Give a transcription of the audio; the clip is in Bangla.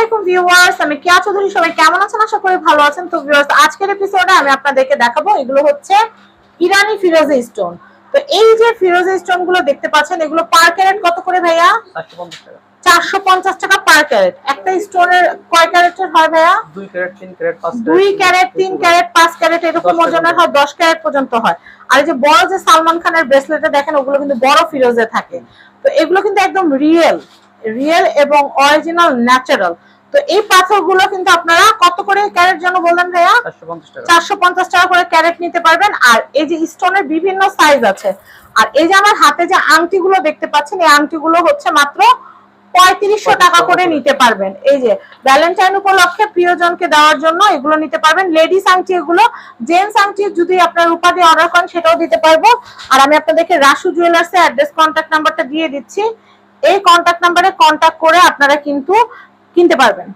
আলাইকুম ভিউয়ার্স, আমি কেয়া চৌধুরী। সবাই কেমন আছেন? আশা করি ভালো আছেন। তো ভিউয়ার্স, আজকের এপিসোডে আমি আপনাদেরকে দেখাবো, এগুলো হচ্ছে ইরানি ফিরোজা স্টোন। তো এই যে ফিরোজা স্টোন গুলো দেখতে পাচ্ছেন, এগুলো পার ক্যারেট কত করে ভাইয়া? 450 টাকা। 450 টাকা পার ক্যারেট। একটা স্টোনের কয় ক্যারেটের হয় ভাইয়া? 2 carat, 3 carat, 5 carat, 2 carat, 3 carat, 5 carat এরকম ওজনের হয়, 10 ক্যারেট পর্যন্ত হয়। আর এই যে বড় যে সালমান খানের ব্রেসলেটে দেখেন, ওগুলো কিন্তু বড় ফিরোজে থাকে। তো এগুলো কিন্তু একদম রিয়েল এবং অরিজিনাল ন্যাচারাল। তো এই পাথরগুলো কিন্তু আপনারা কত করে ক্যারেট যেন বললেন ভাইয়া? 450 টাকা। 450 টাকা করে ক্যারেট নিতে পারবেন। আর এই যে স্টোনের বিভিন্ন সাইজ আছে। আর এই যে আমার হাতে যে আংটিগুলো দেখতে পাচ্ছেন, এই আংটিগুলো হচ্ছে মাত্র 3500 টাকা করে নিতে পারবেন। এই যে ভ্যালেন্টাইন উপলক্ষে প্রিয়জনকে দেওয়ার জন্য এগুলো নিতে পারবেন। লেডিস আংটি এগুলো, জেন্টস আংটি যদি আপনার রূপা দিয়ে অর্ডার করেন সেটাও দিতে পারবো। আর আমি আপনাদেরকে রাসু জুয়েলার্স এর অ্যাড্রেস, কন্ট্যাক্ট নাম্বারটা দিয়ে দিচ্ছি। এই কন্ট্যাক্ট নাম্বারে কন্ট্যাক্ট করে আপনারা কিন্তু কিনতে পারবেন।